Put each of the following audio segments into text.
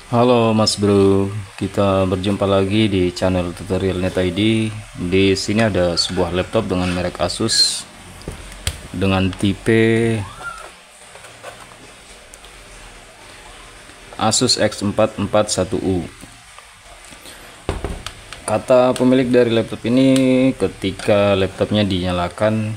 Halo Mas Bro, kita berjumpa lagi di channel tutorial Net ID. Di sini ada sebuah laptop dengan merek Asus dengan tipe Asus X441U. Kata pemilik dari laptop ini, ketika laptopnya dinyalakan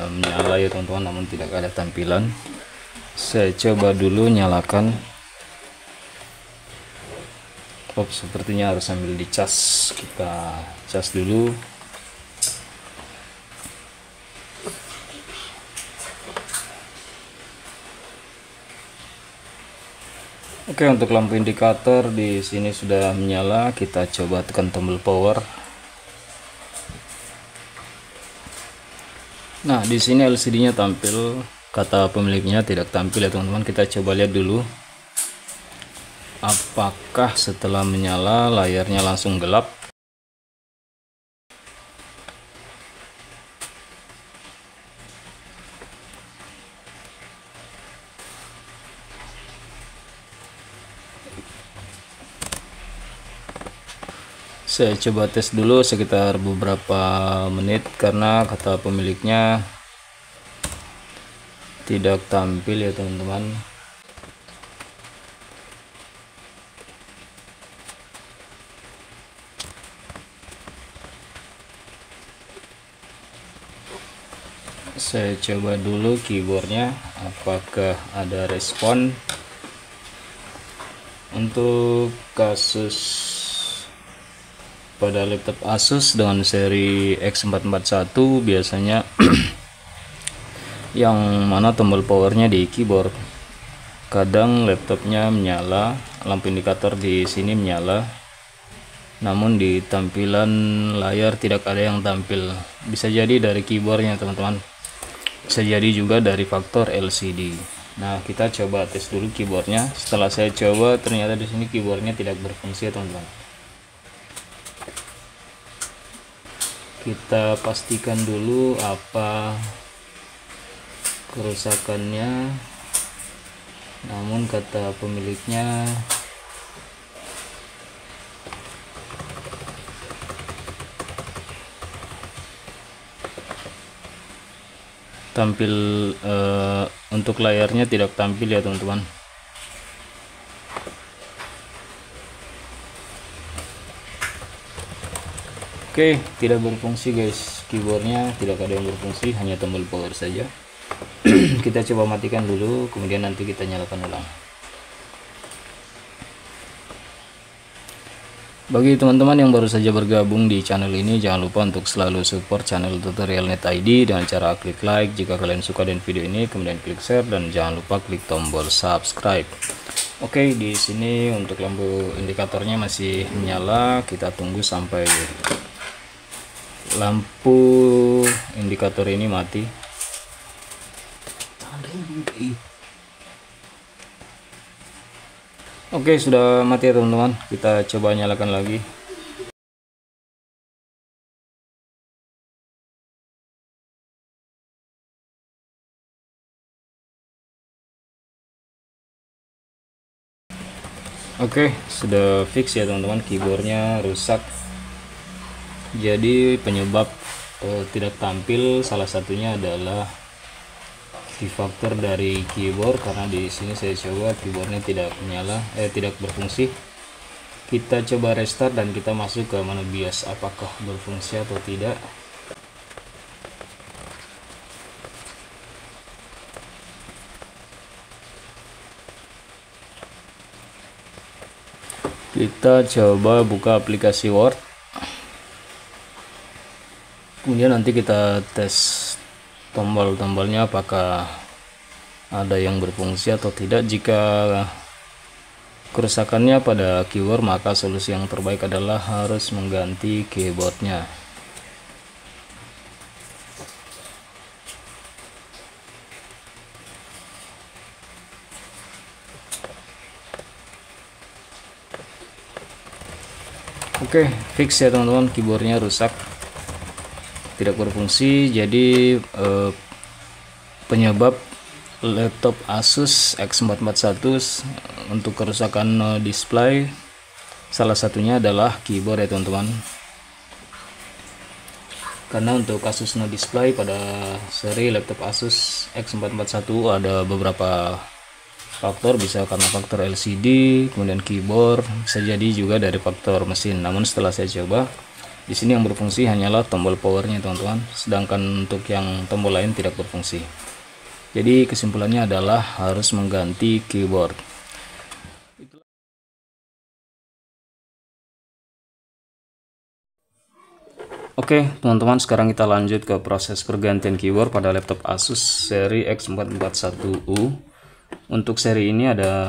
menyala ya teman-teman, namun tidak ada tampilan. Saya coba dulu nyalakan. Sepertinya harus sambil dicas. Kita cas dulu. Oke, untuk lampu indikator di sini sudah menyala. Kita coba tekan tombol power. Nah, di sini LCD-nya tampil, kata pemiliknya tidak tampil ya teman-teman. Kita coba lihat dulu. Apakah setelah menyala layarnya langsung gelap? Saya coba tes dulu sekitar beberapa menit karena kata pemiliknya tidak tampil ya teman-teman. Saya coba dulu keyboardnya apakah ada respon. Untuk kasus pada laptop Asus dengan seri X441 biasanya yang mana tombol powernya di keyboard, kadang laptopnya menyala, lampu indikator di sini menyala, namun di tampilan layar tidak ada yang tampil. Bisa jadi dari keyboardnya teman-teman, bisa jadi juga dari faktor LCD. Nah, kita coba tes dulu keyboardnya. Setelah saya coba, ternyata di sini keyboardnya tidak berfungsi ya teman-teman. Kita pastikan dulu apa kerusakannya. Namun kata pemiliknya tampil untuk layarnya tidak tampil ya teman-teman. Oke, tidak berfungsi guys, keyboardnya tidak ada yang berfungsi, hanya tombol power saja. Kita coba matikan dulu, kemudian nanti kita nyalakan ulang. Bagi teman-teman yang baru saja bergabung di channel ini, jangan lupa untuk selalu support channel tutorial Net ID dengan cara klik like jika kalian suka dengan video ini, kemudian klik share, dan jangan lupa klik tombol subscribe. Oke, di sini untuk lampu indikatornya masih menyala. Kita tunggu sampai lampu indikator ini mati. Oke, sudah mati ya teman-teman. Kita coba nyalakan lagi. Oke, sudah fix ya teman-teman, keyboardnya rusak. Jadi penyebab tidak tampil salah satunya adalah di faktor dari keyboard, karena di sini saya coba keyboardnya tidak menyala, tidak berfungsi. Kita coba restart dan kita masuk ke menu BIOS, apakah berfungsi atau tidak. Kita coba buka aplikasi Word, kemudian nanti kita tes tombol-tombolnya apakah ada yang berfungsi atau tidak. Jika kerusakannya pada keyboard, maka solusi yang terbaik adalah harus mengganti keyboardnya. Oke, fix ya teman-teman, keyboardnya rusak, tidak berfungsi. Jadi penyebab laptop Asus X441 untuk kerusakan display, salah satunya adalah keyboard ya teman-teman. Karena untuk kasus no display pada seri laptop Asus X441 ada beberapa faktor, bisa karena faktor LCD, kemudian keyboard, bisa jadi juga dari faktor mesin. Namun setelah saya coba, di sini yang berfungsi hanyalah tombol powernya teman-teman, sedangkan untuk yang tombol lain tidak berfungsi. Jadi kesimpulannya adalah harus mengganti keyboard. Oke teman-teman, sekarang kita lanjut ke proses pergantian keyboard pada laptop Asus seri X441U. Untuk seri ini ada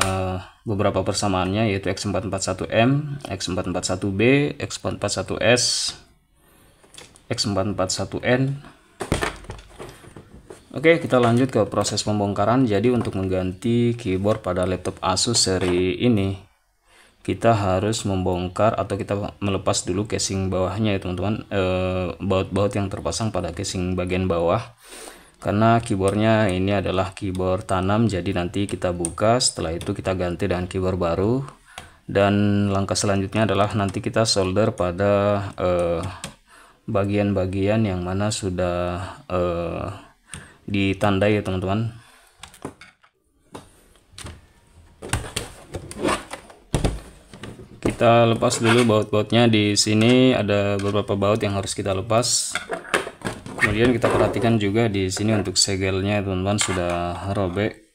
beberapa persamaannya, yaitu X441M, X441B, X441S, X441N. Oke, kita lanjut ke proses pembongkaran. Jadi untuk mengganti keyboard pada laptop Asus seri ini, kita harus membongkar atau kita melepas dulu casing bawahnya ya teman-teman, baut-baut yang terpasang pada casing bagian bawah, karena keyboardnya ini adalah keyboard tanam. Jadi nanti kita buka, setelah itu kita ganti dengan keyboard baru, dan langkah selanjutnya adalah nanti kita solder pada bagian-bagian yang mana sudah ditandai ya teman-teman. Kita lepas dulu baut-bautnya. Di sini ada beberapa baut yang harus kita lepas. Kemudian kita perhatikan juga di sini untuk segelnya teman-teman sudah robek.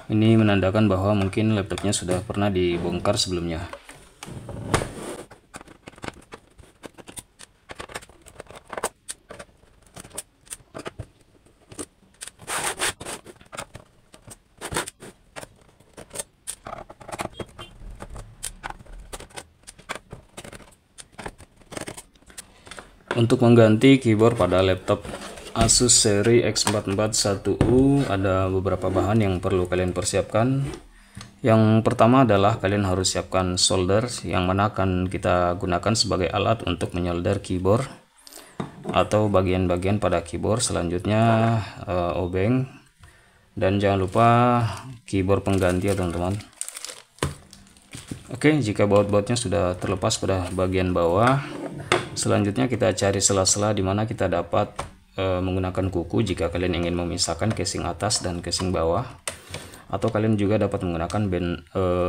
Ini menandakan bahwa mungkin laptopnya sudah pernah dibongkar sebelumnya. Untuk mengganti keyboard pada laptop Asus seri X441U ada beberapa bahan yang perlu kalian persiapkan. Yang pertama adalah kalian harus siapkan solder, yang mana akan kita gunakan sebagai alat untuk menyolder keyboard atau bagian-bagian pada keyboard. Selanjutnya obeng, dan jangan lupa keyboard pengganti ya teman-teman. Oke, jika baut-bautnya sudah terlepas pada bagian bawah, selanjutnya kita cari sela-sela di mana kita dapat menggunakan kuku jika kalian ingin memisahkan casing atas dan casing bawah, atau kalian juga dapat menggunakan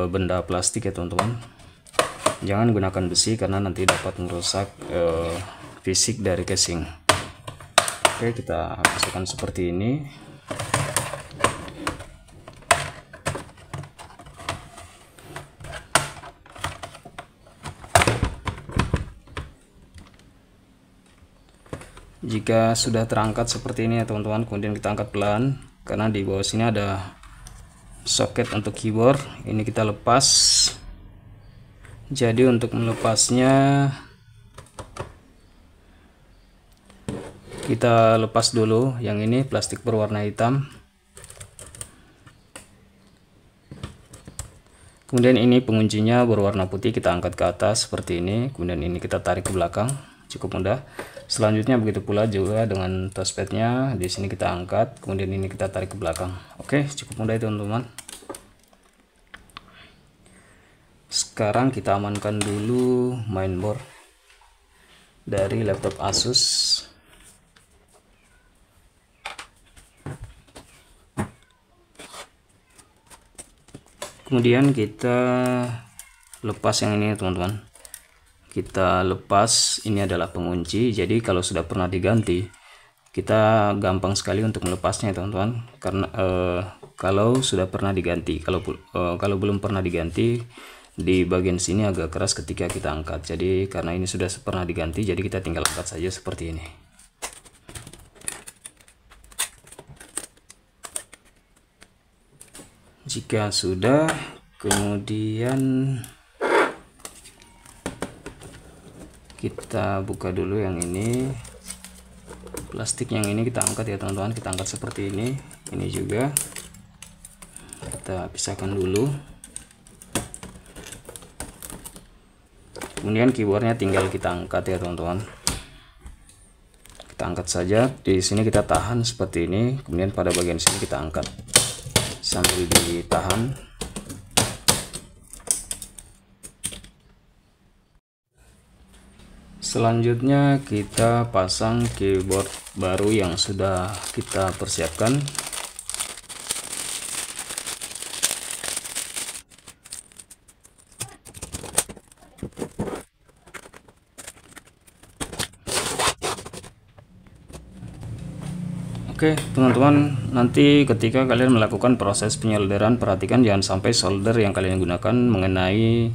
benda plastik ya teman-teman. Jangan gunakan besi karena nanti dapat merusak fisik dari casing. Oke, kita masukkan seperti ini. Jika sudah terangkat seperti ini ya teman-teman, kemudian kita angkat pelan, karena di bawah sini ada soket untuk keyboard. Ini kita lepas. Jadi untuk melepasnya kita lepas dulu yang ini, plastik berwarna hitam. Kemudian ini penguncinya berwarna putih, kita angkat ke atas seperti ini. Kemudian ini kita tarik ke belakang, cukup mudah. Selanjutnya begitu pula juga dengan touchpadnya, di sini kita angkat, kemudian ini kita tarik ke belakang. Oke, cukup mudah itu teman-teman. Sekarang kita amankan dulu mainboard dari laptop Asus. Kemudian kita lepas yang ini teman-teman. Kita lepas, ini adalah pengunci. Jadi kalau sudah pernah diganti, kita gampang sekali untuk melepasnya teman-teman. Karena kalau sudah pernah diganti, kalau belum pernah diganti, di bagian sini agak keras ketika kita angkat. Jadi karena ini sudah pernah diganti, jadi kita tinggal angkat saja seperti ini. Jika sudah, kemudian kita buka dulu yang ini, plastik yang ini kita angkat ya teman-teman. Kita angkat seperti ini juga kita pisahkan dulu. Kemudian keyboardnya tinggal kita angkat ya teman-teman. Kita angkat saja, di sini kita tahan seperti ini, kemudian pada bagian sini kita angkat sambil ditahan. Selanjutnya kita pasang keyboard baru yang sudah kita persiapkan. Oke teman-teman, nanti ketika kalian melakukan proses penyolderan, perhatikan jangan sampai solder yang kalian gunakan mengenai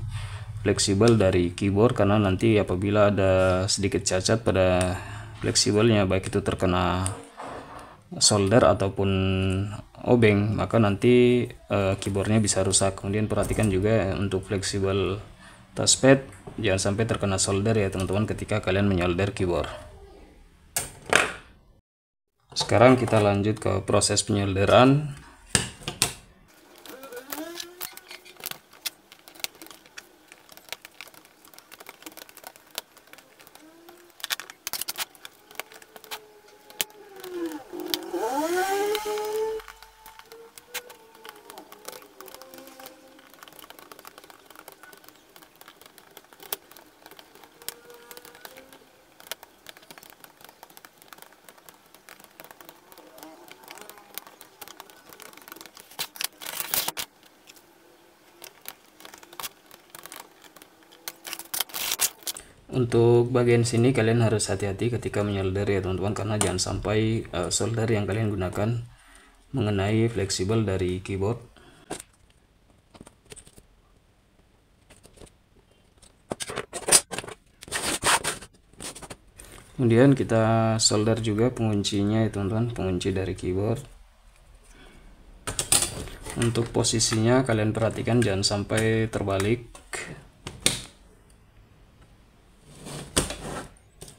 fleksibel dari keyboard, karena nanti apabila ada sedikit cacat pada fleksibelnya, baik itu terkena solder ataupun obeng, maka nanti keyboardnya bisa rusak. Kemudian perhatikan juga untuk fleksibel touchpad jangan sampai terkena solder ya teman-teman ketika kalian menyolder keyboard. Sekarang kita lanjut ke proses penyolderan. Untuk bagian sini kalian harus hati-hati ketika menyolder ya teman-teman, karena jangan sampai solder yang kalian gunakan mengenai fleksibel dari keyboard. Kemudian kita solder juga penguncinya ya teman-teman, pengunci dari keyboard. Untuk posisinya kalian perhatikan jangan sampai terbalik.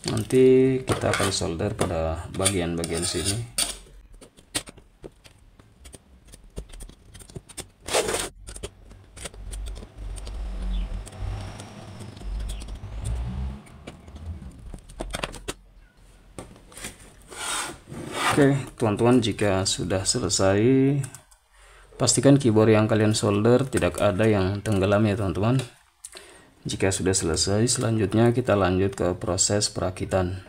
Nanti kita akan solder pada bagian-bagian sini. Oke teman-teman, jika sudah selesai, pastikan keyboard yang kalian solder tidak ada yang tenggelam ya teman-teman. Jika sudah selesai, selanjutnya kita lanjut ke proses perakitan.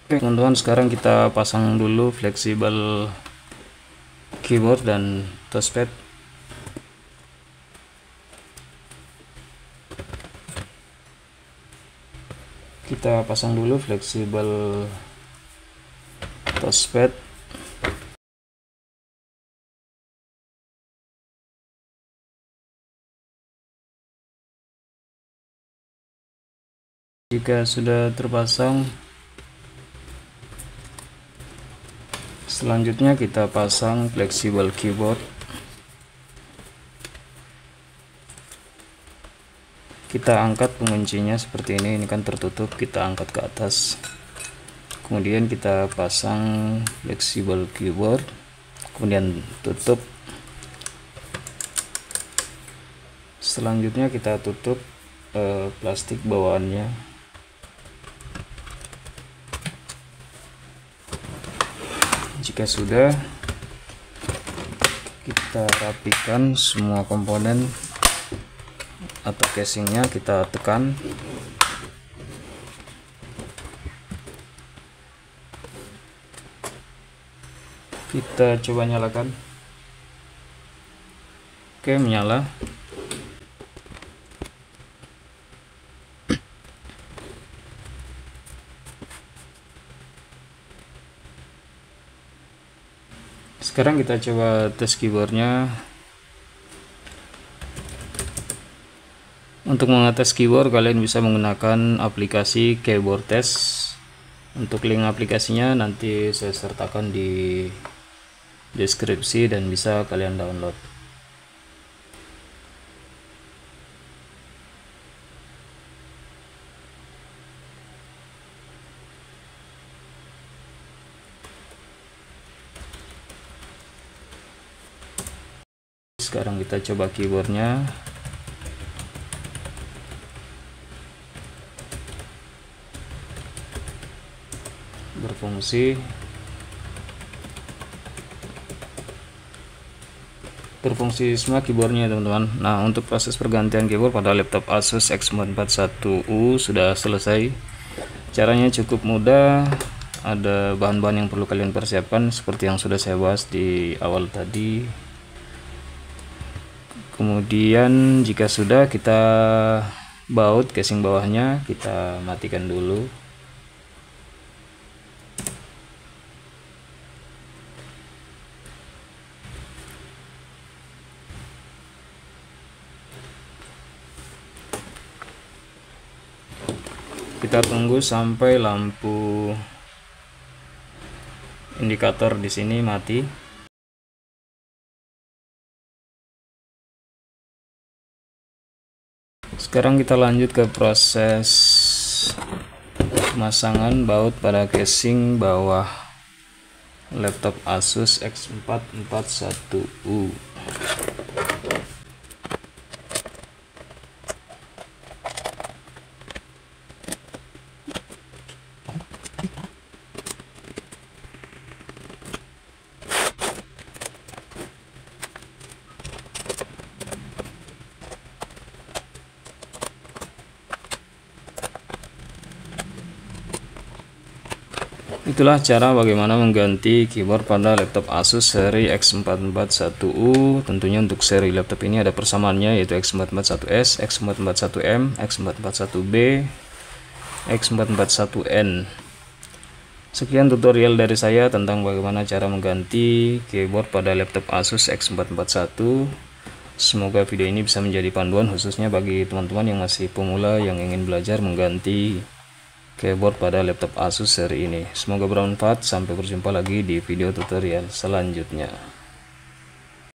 Oke teman-teman, sekarang kita pasang dulu fleksibel keyboard dan touchpad. Kita pasang dulu fleksibel touchpad. Jika sudah terpasang, selanjutnya kita pasang fleksibel keyboard. Kita angkat penguncinya seperti ini kan tertutup, kita angkat ke atas. Kemudian kita pasang fleksibel keyboard, kemudian tutup. Selanjutnya kita tutup plastik bawaannya. Jika sudah, kita rapikan semua komponen atau casingnya, kita tekan. Kita coba nyalakan. Oke, menyala. Sekarang kita coba tes keyboardnya. Untuk mengetes keyboard kalian bisa menggunakan aplikasi Keyboard Test. Untuk link aplikasinya nanti saya sertakan di deskripsi dan bisa kalian download. Sekarang kita coba keyboardnya. Berfungsi. berfungsi semua keyboardnya teman-teman. Nah, untuk proses pergantian keyboard pada laptop Asus X441U sudah selesai. Caranya cukup mudah, ada bahan-bahan yang perlu kalian persiapkan seperti yang sudah saya bahas di awal tadi. Kemudian jika sudah, kita baut casing bawahnya, kita matikan dulu. Kita tunggu sampai lampu indikator di sini mati. Sekarang kita lanjut ke proses pemasangan baut pada casing bawah laptop Asus X441U. Itulah cara bagaimana mengganti keyboard pada laptop Asus seri X441U. Tentunya untuk seri laptop ini ada persamaannya, yaitu X441S, X441M, X441B, X441N. Sekian tutorial dari saya tentang bagaimana cara mengganti keyboard pada laptop Asus X441. Semoga video ini bisa menjadi panduan khususnya bagi teman-teman yang masih pemula yang ingin belajar mengganti keyboard pada laptop Asus seri ini. Semoga bermanfaat. Sampai berjumpa lagi di video tutorial selanjutnya.